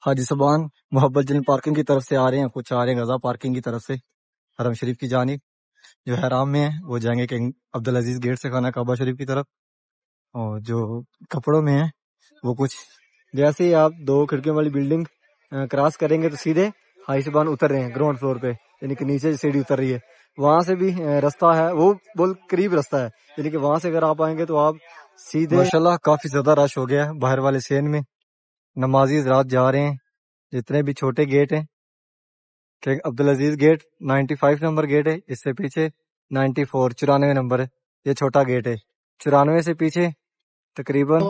حاجی سبان محبت جن پارکنگ کی طرف سے آ رہے ہیں، کچھ آ رہے ہیں غزہ پارکنگ کی طرف سے حرم شریف کی جانب. جو حرام میں ہیں وہ جائیں گے کنگ عبدالعزیز گیٹ سے خانہ کعبہ شریف کی طرف، اور جو کپڑوں میں ہیں وہ کچھ جیسے ہی آپ 2 کھڑکیوں والی بلڈنگ کراس کریں گے تو سیدھے حاجی سبان اتر رہے ہیں گراؤنڈ فلور پہ، یعنی کہ نیچے سیڑھی اتر رہی ہے. وہاں سے بھی رستہ ہے، وہ بہت قریب رستہ ہے، یعنی کہ وہاں سے اگر آپ آئیں گے تو آپ سیدھے. ماشاءاللہ کافی زیادہ رش ہو گیا ہے باہر والے سین میں، نمازی حضرات جا رہے ہیں. جتنے بھی چھوٹے گیٹ ہیں، king Abdulaziz gate 95 number gate ہے، اس سے پیچھے 94 نمبر ہے، یہ چھوٹا گیٹ ہے. 94 سے پیچھے تقریباً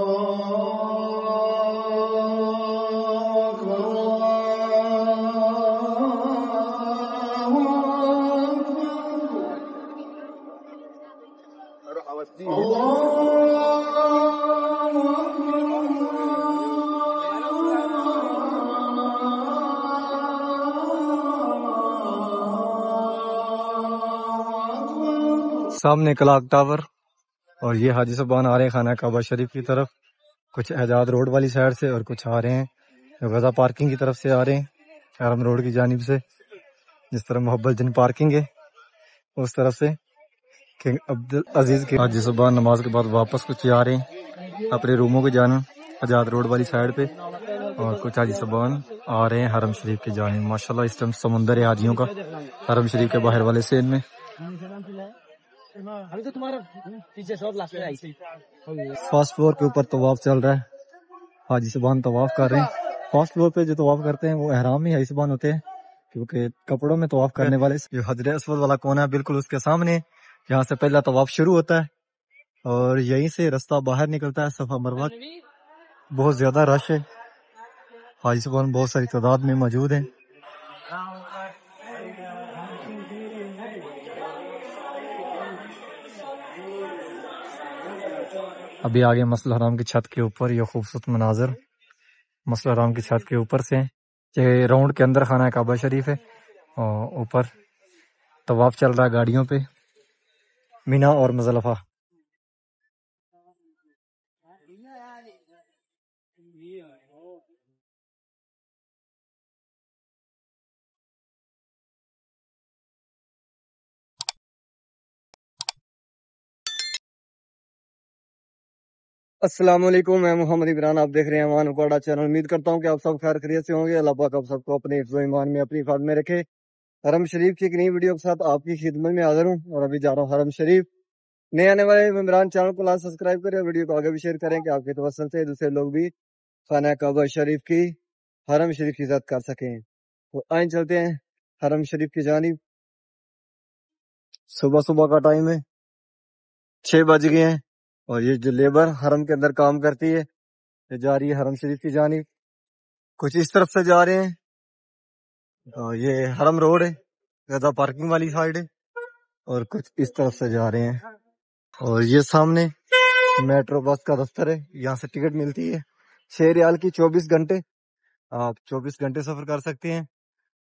سامنے کلاک ٹاور. اور یہ حاجی صاحبان آ رہے ہیں خانہ کعبہ شریف کی طرف، کچھ اعجاز روڈ والی سائڈ سے، اور کچھ آ رہے ہیں غزہ پارکنگ کی طرف سے آ رہے ہیں حرم روڈ کی جانب سے. جس طرح محبت جن پارکنگ ہے اس طرف سے کنگ عبدالعزیز کے حاجی صاحبان نماز کے بعد واپس کچھ آ رہے ہیں اپنے روموں کی جانب اعجاز روڈ والی سائڈ پہ، اور کچھ حاجی صاحبان آ رہے ہیں حرم شریف کی جانب. ماشاءاللہ اس ٹائم سمندر ہے حاجیوں کا حرم شریف کے باہر والے سین میں. فرسٹ فلور کے اوپر طواف چل رہا ہے، حاجی صاحبان طواف کر رہے ہیں. فرسٹ فلور پہ جو طواف کرتے ہیں وہ احرام میں حاجی صاحبان ہوتے ہیں، کیونکہ کپڑوں میں طواف کرنے والے جو حجر اسود والا کونا ہے بالکل اس کے سامنے، یہاں سے پہلا طواف شروع ہوتا ہے اور یہیں سے رستہ باہر نکلتا ہے صفا مروہ. بہت زیادہ رش ہے، حاجی صاحبان بہت ساری تعداد میں موجود ہیں. ابھی آگے مسجد الحرام کی چھت کے اوپر یہ خوبصورت مناظر مسجد الحرام کی چھت کے اوپر سے ہیں. یہ راؤنڈ کے اندر خانہ کعبہ شریف ہے، اور اوپر طواف چل رہا ہے گاڑیوں پہ مینا اور مزدلفہ. السلام علیکم، میں محمد عمران، آپ دیکھ رہے ہیں امان اکواڑا چینل. امید کرتا ہوں کہ آپ سب خیر خیریت سے ہوں گے. اللہ پاک آپ سب کو اپنے حفظ و ایمان میں اپنی حفاظت میں رکھے. حرم شریف کی ایک نئی ویڈیو کے ساتھ آپ کی خدمت میں حاضر ہوں، اور ابھی جا رہا ہوں حرم شریف. نئے آنے والے ممبران چینل کو لازمی سبسکرائب کریں اور ویڈیو کو آگے بھی شیئر کریں کہ آپ کے توسل سے دوسرے لوگ بھی خانہ کعبہ شریف کی حرم شریف کی عزت کر سکیں. تو آئیں چلتے ہیں حرم شریف کی جانب. صبح کا ٹائم ہے، 6 بج گئے ہیں، اور یہ جو لیبر حرم کے اندر کام کرتی ہے یہ جا رہی ہے حرم شریف کی جانب. کچھ اس طرف سے جا رہے ہیں، اور یہ حرم روڈ ہے، زیادہ پارکنگ والی سائڈ ہے، اور کچھ اس طرف سے جا رہے ہیں. اور یہ سامنے میٹرو بس کا دفتر ہے، یہاں سے ٹکٹ ملتی ہے 6 ریال کی. 24 گھنٹے آپ 24 گھنٹے سفر کر سکتے ہیں،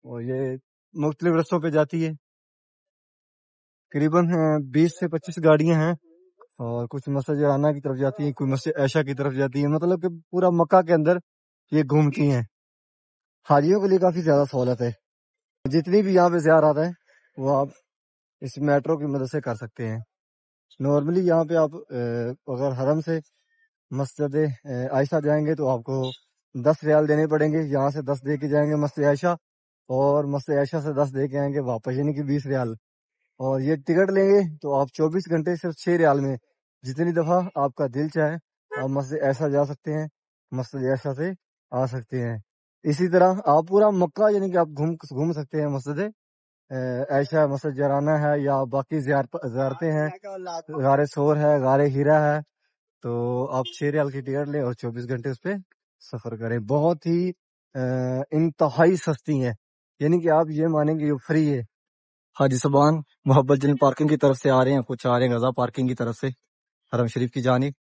اور یہ مختلف رستوں پہ جاتی ہے. قریباً 20 سے 25 گاڑیاں ہیں، اور کچھ مسجد جرانہ کی طرف جاتی ہیں، کوئی مسجد عائشہ کی طرف جاتی ہے. مطلب کہ پورا مکہ کے اندر یہ گھومتی ہیں. حاجیوں کے لیے کافی زیادہ سہولت ہے، جتنی بھی یہاں پہ زیارت ہے وہ آپ اس میٹرو کی مدد سے کر سکتے ہیں. نارملی یہاں پہ آپ اگر حرم سے مسجد عائشہ جائیں گے تو آپ کو 10 ریال دینے پڑیں گے. یہاں سے 10 دے کے جائیں گے مسجد عائشہ، اور مسجد عائشہ سے 10 دے کے آئیں گے واپس، یعنی کہ 20 ریال. اور یہ ٹکٹ لیں گے تو آپ 24 گھنٹے صرف 6 ریال میں جتنی دفعہ آپ کا دل چاہے آپ مسجد عائشہ جا سکتے ہیں، مسجد عائشہ سے آ سکتے ہیں. اسی طرح آپ پورا مکہ یعنی کہ آپ گھوم سکتے ہیں. مسجد عائشہ، مسجد جرانہ ہے، یا باقی زیارتیں ہیں، غار سور ہے، غار ہیرا ہے. تو آپ 6 ریال کی ٹکٹ لیں اور 24 گھنٹے اس پہ سفر کریں. بہت ہی انتہائی سستی ہیں، یعنی کہ آپ یہ مانیں گے یہ فری ہے. حاجی صاحبان محبت جن پارکنگ کی طرف سے آ رہے ہیں، کچھ آ رہے ہیں غزہ پارکنگ کی طرف سے حرم شریف کی جانب.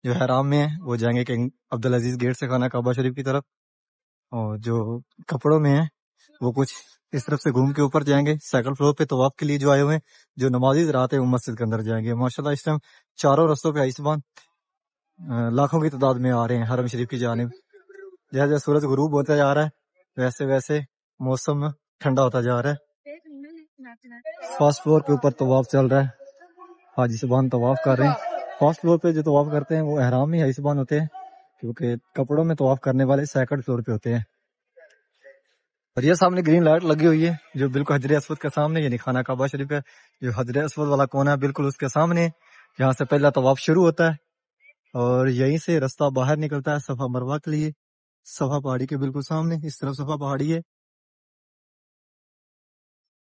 جو حرام میں ہیں وہ جائیں گے کنگ عبدالعزیز گیٹ سے خانہ کعبہ شریف کی طرف، اور جو کپڑوں میں ہیں وہ کچھ اس طرف سے گھوم کے اوپر جائیں گے سیکنڈ فلور پہ طواف کے لیے جو آئے ہوئے ہیں، جو نمازی حضرات ہیں وہ مسجد کے اندر جائیں گے. ماشاءاللہ اس ٹائم چاروں رستوں پہ آئسبان لاکھوں کی تعداد میں آ رہے ہیں حرم شریف کی جانب. جیسے جیسے سورج غروب ہوتا جا رہا ہے ویسے ویسے موسم ٹھنڈا ہوتا جا رہا ہے. فرسٹ فلور کے اوپر طواف چل رہا ہے، حاجی صاحبان طواف کر رہے ہیں. فرسٹ فلور پہ جو طواف کرتے ہیں وہ احرام میں حاجی صاحبان ہوتے ہیں، کیونکہ کپڑوں میں طواف کرنے والے سیکنڈ فلور پہ ہوتے ہیں. اور یہ سامنے گرین لائٹ لگی ہوئی ہے جو بالکل حجر اسود کے سامنے، یعنی خانہ کعبہ شریف ہے جو حجر اسود والا کونا ہے بالکل اس کے سامنے، جہاں سے پہلا طواف شروع ہوتا ہے. اور یہیں سے رستہ باہر نکلتا ہے صفا مروہ کے لیے. صفا پہاڑی کے بالکل سامنے اس طرف صفا پہاڑی ہے،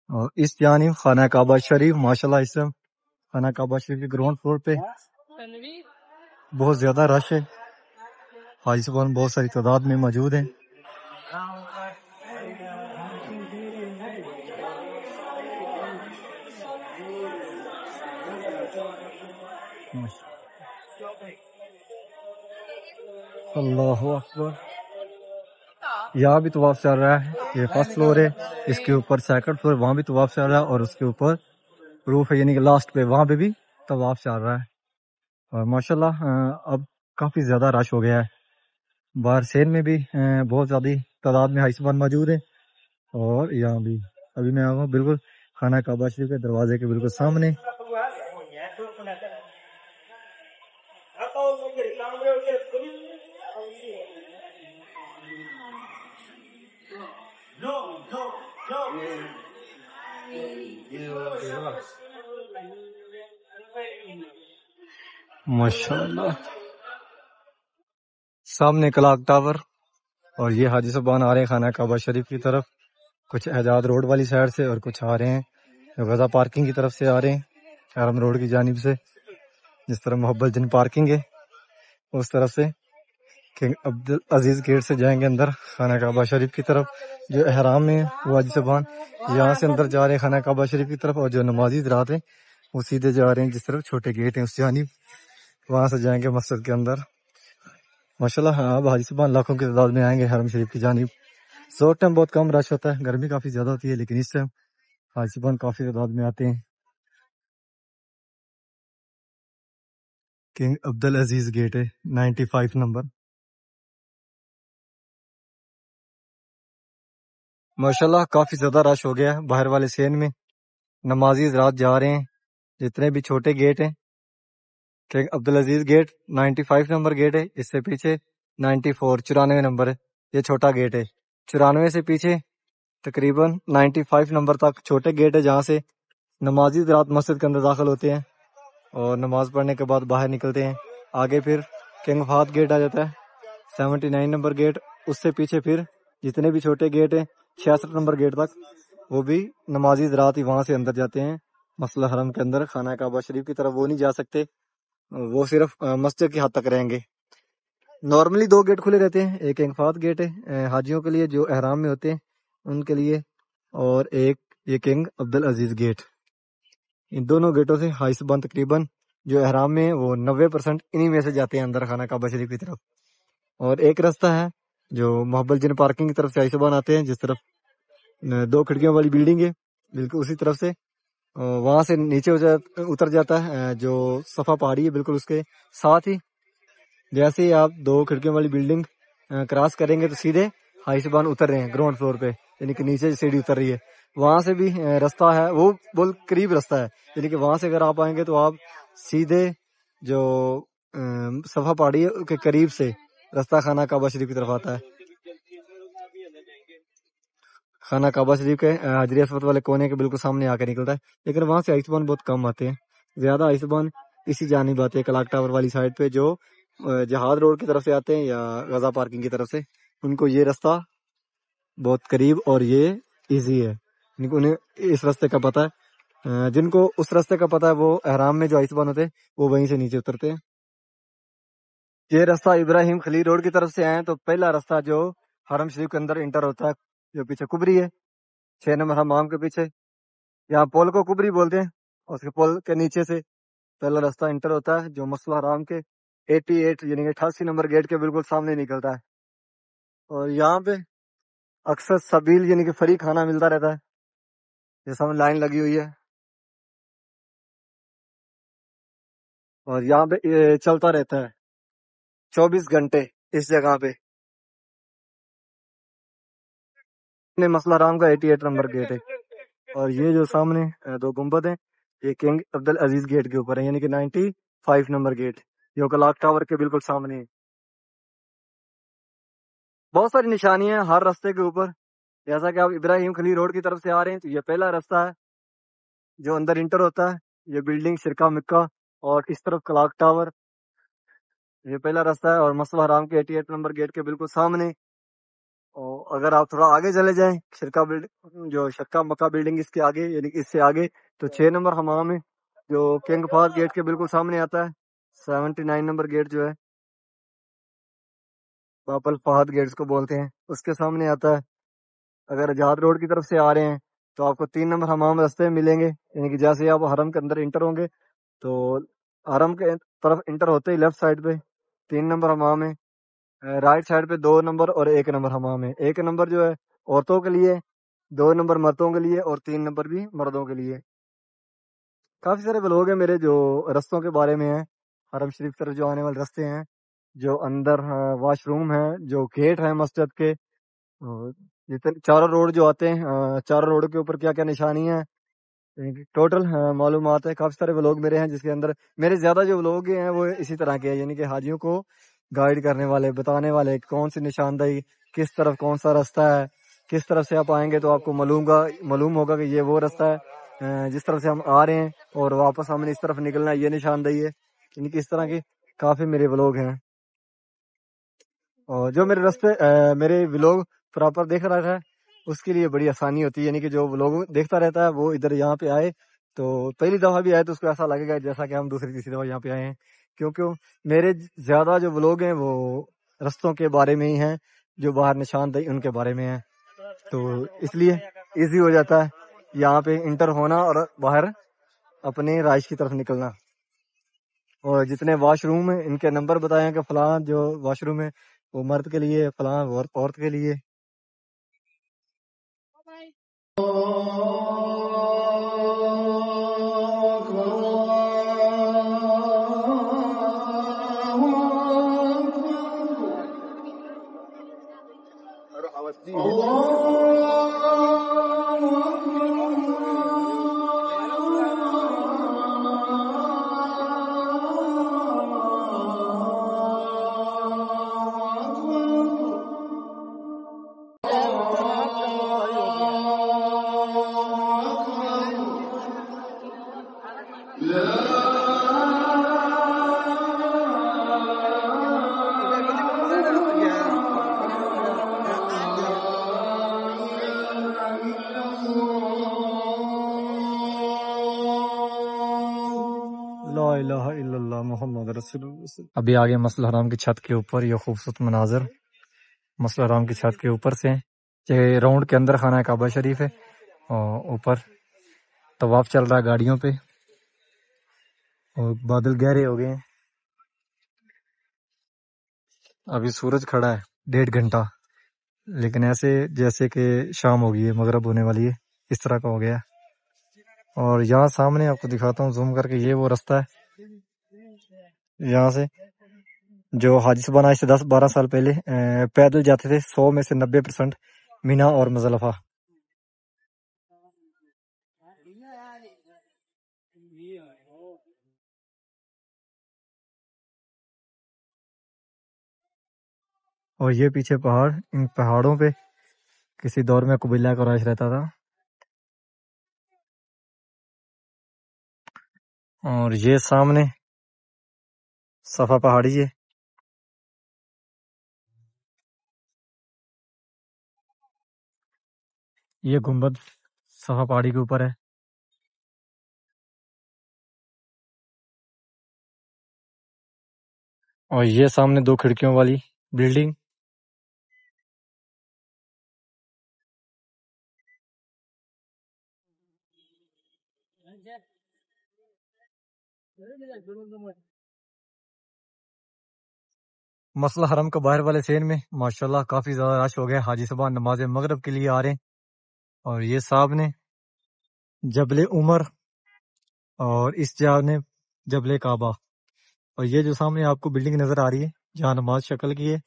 اور اس جانب خانہ کعبہ شریف. ماشاءاللہ اس طرح خانہ کعبہ شریف کے گراؤنڈ فلور پہ بہت زیادہ رش ہے. حاجی صاحبان بہت ساری تعداد میں موجود ہیں. اللہ اکبر. یہاں بھی طواف چل رہا ہے، یہ فرسٹ فلور ہے، اس کے اوپر سیکنڈ فلور وہاں بھی طواف چل رہا ہے، اور اس کے اوپر روف ہے یعنی کہ لاسٹ پہ وہاں پہ بھی طواف چل رہا ہے. اور ماشاءاللہ اب کافی زیادہ رش ہو گیا ہے. باہر سین میں بھی بہت زیادہ تعداد میں حاجیان موجود ہیں، اور یہاں بھی ابھی میں آؤں بالکل خانہ کعبہ شریف کے دروازے کے بالکل سامنے. ماشاءاللہ سامنے کلاک ٹاور، اور یہ حاجی صاحبان آ رہے ہیں خانہ کعبہ شریف کی طرف، کچھ اعجاز روڈ والی سائڈ سے اور کچھ آ رہے ہیں غزہ پارکنگ کی طرف سے آ رہے ہیں، حرم روڈ کی جانب سے. جس طرح محبت جن پارکنگ ہے اس طرف سے کنگ عبدالعزیز گیٹ سے جائیں گے اندر خانہ کعبہ شریف کی طرف. جو احرام میں وہ حاجی صاحبان یہاں سے اندر جا رہے ہیں خانہ کعبہ شریف کی طرف، اور جو نمازی حضرات ہیں وہ سیدھے جا رہے ہیں جس طرف چھوٹے گیٹ ہیں اس جانب، وہاں سے جائیں گے مسجد کے اندر. ماشاءاللہ اب حاجی صاحبان لاکھوں کی تعداد میں آئیں گے حرم شریف کی جانب. زور ٹائم بہت کم رش ہوتا ہے، گرمی کافی زیادہ ہوتی ہے، لیکن اس ٹائم حاجی صاحبان کافی تعداد میں آتے ہیں. کنگ عبدالعزیز گیٹ ہے 95 نمبر. ماشاءاللہ کافی زیادہ رش ہو گیا ہے باہر والے سین میں. نمازی حضرات جا رہے ہیں، جتنے بھی چھوٹے گیٹ ہیں. King Abdulaziz gate 95 number gate ہے، اس سے پیچھے 94 نمبر ہے، یہ چھوٹا گیٹ ہے. 94 سے پیچھے تقریباً 95 نمبر تک چھوٹے گیٹ ہے جہاں سے نمازی حضرات مسجد کے اندر داخل ہوتے ہیں اور نماز پڑھنے کے بعد باہر نکلتے ہیں. آگے پھر کنگ فہد گیٹ آ جاتا ہے 79 نمبر گیٹ. اس سے پیچھے پھر جتنے بھی چھوٹے گیٹ ہیں 66 نمبر گیٹ تک، وہ بھی نمازی حضرات ہی وہاں سے اندر جاتے ہیں مسجد حرم کے اندر. خانہ کعبہ شریف کی طرف وہ نہیں جا سکتے، وہ صرف مسجد کی حد تک رہیں گے. نارملی 2 گیٹ کھلے رہتے ہیں، ایک کنگ فہد گیٹ ہے حاجیوں کے لیے جو احرام میں ہوتے ہیں ان کے لیے، اور ایک یہ کنگ عبدالعزیز گیٹ. ان دونوں گیٹوں سے حاجی صاحبان تقریباً جو احرام میں وہ 90% انہی میں سے جاتے ہیں اندر خانہ کعبہ شریف کی طرف. اور ایک راستہ ہے جو محبت جن پارکنگ کی طرف سے حاجی صاحبان آتے ہیں، جس طرف 2 کھڑکیوں والی بلڈنگ ہے بالکل اسی طرف سے، وہاں سے نیچے اتر جاتا ہے جو صفا پہاڑی ہے بالکل اس کے ساتھ ہی. جیسے ہی آپ 2 کھڑکیوں والی بلڈنگ کراس کریں گے تو سیدھے حاجی صاحبان اتر رہے ہیں گراؤنڈ فلور پہ، یعنی کہ نیچے سیڑھی اتر رہی ہے. وہاں سے بھی راستہ ہے، وہ بہت قریب راستہ ہے، یعنی کہ وہاں سے اگر آپ آئیں گے تو آپ سیدھے جو صفا پہاڑی ہے کے قریب سے راستہ خانہ کعبہ شریف کی طرف آتا ہے. خانہ کعبہ شریف کے حجر اسود والے کونے کے بالکل سامنے آ کے نکلتا ہے، لیکن وہاں سے حاجیان بہت کم آتے ہیں. زیادہ حاجیان اسی جانب آتے ہیں کلاک ٹاور والی سائڈ پہ، جو جہاد روڈ کی طرف سے آتے ہیں یا غزہ پارکنگ کی طرف سے. ان کو یہ راستہ بہت قریب اور یہ ایزی ہے، یعنی کہ انہیں اس راستے کا پتہ ہے. جن کو اس راستے کا پتہ ہے وہ احرام میں جو حاجیان ہوتے ہیں وہ وہیں سے نیچے اترتے ہیں. یہ راستہ ابراہیم خلیل روڈ کی طرف سے آئے تو پہلا راستہ جو حرم شریف کے اندر انٹر ہوتا ہے، جو پیچھے کبری ہے 6 نمبر حمام کے پیچھے، یہاں پول کو کبری بولتے ہیں، اور اس کے پول کے نیچے سے پہلا راستہ انٹر ہوتا ہے جو مسجد حرام کے 88 یعنی کہ 88 نمبر گیٹ کے بالکل سامنے نکلتا ہے. اور یہاں پہ اکثر سبیل یعنی کہ فری کھانا ملتا رہتا ہے، جیسا ہم لائن لگی ہوئی ہے، اور یہاں پہ چلتا رہتا ہے 24 گھنٹے اس جگہ پہ۔ مسئلہ رام کا 88 نمبر گیٹ ہے، اور یہ جو سامنے دو گنبد ہیں یہ کنگ عبد العزیز گیٹ کے اوپر ہے، یعنی کہ 95 نمبر گیٹ جو کلاک ٹاور کے بالکل سامنے ہے۔ بہت ساری نشانیاں ہیں ہر راستے کے اوپر، جیسا کہ آپ ابراہیم خلیل روڈ کی طرف سے آ رہے ہیں تو یہ پہلا راستہ ہے جو اندر انٹر ہوتا ہے، یہ بلڈنگ شرکا مکہ، اور اس طرف کلاک ٹاور، یہ پہلا راستہ ہے، اور مسجد حرام کے 88 نمبر گیٹ کے بالکل سامنے۔ اور اگر آپ تھوڑا آگے چلے جائیں شرکا بلڈنگ، جو شرکا مکہ بلڈنگ اس کے آگے یعنی کہ اس سے آگے، تو 6 نمبر حمام ہے جو کنگ فہد گیٹ کے بالکل سامنے آتا ہے۔ 79 نمبر گیٹ جو ہے باب الفہد گیٹ اس کو بولتے ہیں، اس کے سامنے آتا ہے۔ اگر جہاد روڈ کی طرف سے آ رہے ہیں تو آپ کو 3 نمبر حمام رستے میں ملیں گے، یعنی کہ جیسے آپ حرم کے اندر انٹر ہوں گے تو حرم کے طرف انٹر ہوتے ہی لیفٹ سائڈ پہ 3 نمبر حمام ہے، رائٹ سائڈ پہ 2 نمبر اور 1 نمبر حمام ہے۔ 1 نمبر جو ہے عورتوں کے لیے، 2 نمبر مردوں کے لیے، اور 3 نمبر بھی مردوں کے لیے۔ کافی سارے لوگ ہیں میرے جو رستوں کے بارے میں ہیں، حرم شریف طرف جو آنے والے رستے ہیں، جو اندر واش روم ہیں، جو گیٹ ہیں مسجد کے، چاروں روڈ جو آتے ہیں، چاروں روڈ کے اوپر کیا کیا نشانی ہیں، ٹوٹل معلومات ہے۔ کافی سارے لوگ میرے ہیں جس کے اندر میرے زیادہ جو لوگ ہیں وہ اسی طرح کے ہیں، یعنی کہ حاجیوں کو گائیڈ کرنے والے، بتانے والے کون سی نشاندہی، کس طرف کون سا راستہ ہے، کس طرف سے آپ آئیں گے تو آپ کو معلوم ہوگا کہ یہ وہ راستہ ہے جس طرف سے ہم آ رہے ہیں، اور واپس ہم نے اس طرف نکلنا ہے، یہ نشاندہی ہے۔ یعنی کہ اس طرح کے کافی میرے ولوگ ہیں، اور جو میرے راستے میرے ولوگ پراپر دیکھ رہا ہے اس کے لیے بڑی آسانی ہوتی ہے، یعنی کہ جو ولوگ دیکھتا رہتا ہے وہ ادھر یہاں پہ آئے تو پہلی دفعہ بھی آئے تو اس کو ایسا لگے گا جیسا کہ ہم دوسری تیسری دفعہ یہاں پہ آئے ہیں، کیونکہ میرے زیادہ جو ولوگ ہیں وہ رستوں کے بارے میں ہی ہیں، جو باہر نشاندہی ان کے بارے میں ہیں، تو اس لیے ایزی ہو جاتا ہے یہاں پہ انٹر ہونا اور باہر اپنے رہائش کی طرف نکلنا۔ اور جتنے واش روم ہیں ان کے نمبر بتائیں کہ فلاں جو واش روم ہے وہ مرد کے لیے، فلاں عورت کے لیے۔ لا الہ الا اللہ محمد رسول اللہ۔ ابھی آگے مسجد حرام کی چھت کے اوپر یہ خوبصورت مناظر مسجد حرام کی چھت کے اوپر سے، یہ راؤنڈ کے اندر خانہ کعبہ شریف ہے، اور اوپر طواف چل رہا ہے گاڑیوں پہ، اور بادل گہرے ہو گئے ہیں۔ ابھی سورج کھڑا ہے 1.5 گھنٹہ، لیکن ایسے جیسے کہ شام ہو گئی ہے، مغرب ہونے والی ہے، اس طرح کا ہو گیا ہے۔ اور یہاں سامنے آپ کو دکھاتا ہوں زوم کر کے، یہ وہ راستہ ہے یہاں سے جو حاجی صاحب آج سے 10-12 سال پہلے پیدل جاتے تھے، 100 میں سے 90% مینا اور مزدلفہ۔ اور یہ پیچھے پہاڑ، ان پہاڑوں پہ کسی دور میں قبیلہ قریش رہتا تھا۔ اور یہ سامنے صفا پہاڑی ہے، یہ گنبد صفا پہاڑی کے اوپر ہے، اور یہ سامنے 2 کھڑکیوں والی بلڈنگ۔ مسئلہ حرم کا باہر والے سین میں ماشاءاللہ کافی زیادہ رش ہو گیا. حاجی صاحب نماز مغرب کے لیے آ رہے ہیں. اور یہ صاحب نے جبل عمر اور اس جانب جبل کعبہ. اور یہ جو سامنے آپ کو بلڈنگ نظر آ رہی ہے جہاں نماز شکل کی ہے،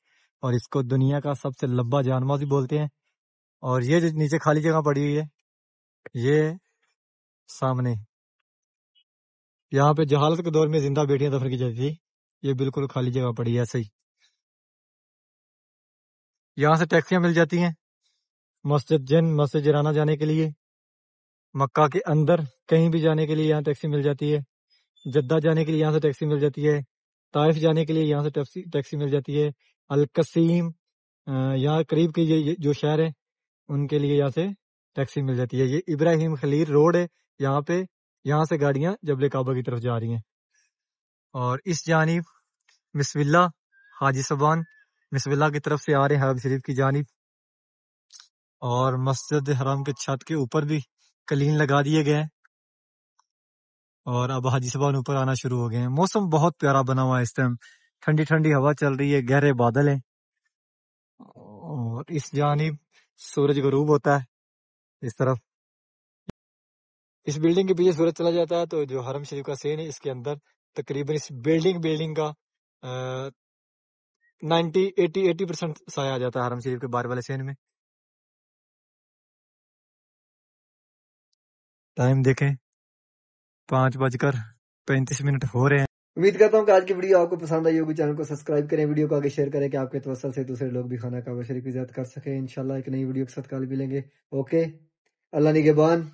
اور اس کو دنیا کا سب سے لمبا جہاں نماز بھی بولتے ہیں. اور یہ جو نیچے خالی جگہ پڑی ہوئی ہے، یہ سامنے یہاں پہ جہالت کے دور میں زندہ بیٹیاں دفن کی جاتی تھی. یہ بالکل خالی جگہ پڑی ہے ایسے ہی. یہاں سے ٹیکسیاں مل جاتی ہیں مسجد جرانہ جانے کے لیے، مکہ کے اندر کہیں بھی جانے کے لیے یہاں ٹیکسی مل جاتی ہے، جدہ جانے کے لیے یہاں سے ٹیکسی مل جاتی ہے، طائف جانے کے لیے یہاں سے ٹیکسی مل جاتی ہے، القصیم یہاں قریب کے یہ جو شہر ہیں ان کے لیے یہاں سے ٹیکسی مل جاتی ہے. یہ ابراہیم خلیل روڈ ہے یہاں پہ، یہاں سے گاڑیاں جبل کعبہ کی طرف جا رہی ہیں. اور اس جانب مسم اللہ حاجی صبان مسم اللہ کی طرف سے آ رہے ہیں حرم شریف کی جانب. اور مسجد حرام کے چھت کے اوپر بھی کلین لگا دیے گئے ہیں، اور اب حاجی صبان اوپر آنا شروع ہو گئے ہیں. موسم بہت پیارا بنا ہوا ہے اس ٹائم، ٹھنڈی ٹھنڈی ہوا چل رہی ہے، گہرے بادل ہیں. اور اس جانب سورج غروب ہوتا ہے اس طرف. اس بلڈنگ کے پیچھے سورج چلا جاتا ہے تو جو حرم شریف کا سین ہے اس کے اندر تقریباً اس بلڈنگ کا 80% سایہ آ جاتا ہے حرم شریف کے باہر والے سین میں. ٹائم دیکھیں 5:35 ہو رہے ہیں. امید کرتا ہوں کہ آج کی ویڈیو آپ کو پسند آئی ہوگی. چینل کو سبسکرائب کریں، ویڈیو کو آگے شیئر کریں کہ آپ کے توسل سے دوسرے لوگ بھی خانہ کعبہ شریف کی زیارت کر سکیں. انشاءاللہ ایک نئی ویڈیو کے ساتھ کل ملیں گے. اوکے، اللہ نگہبان.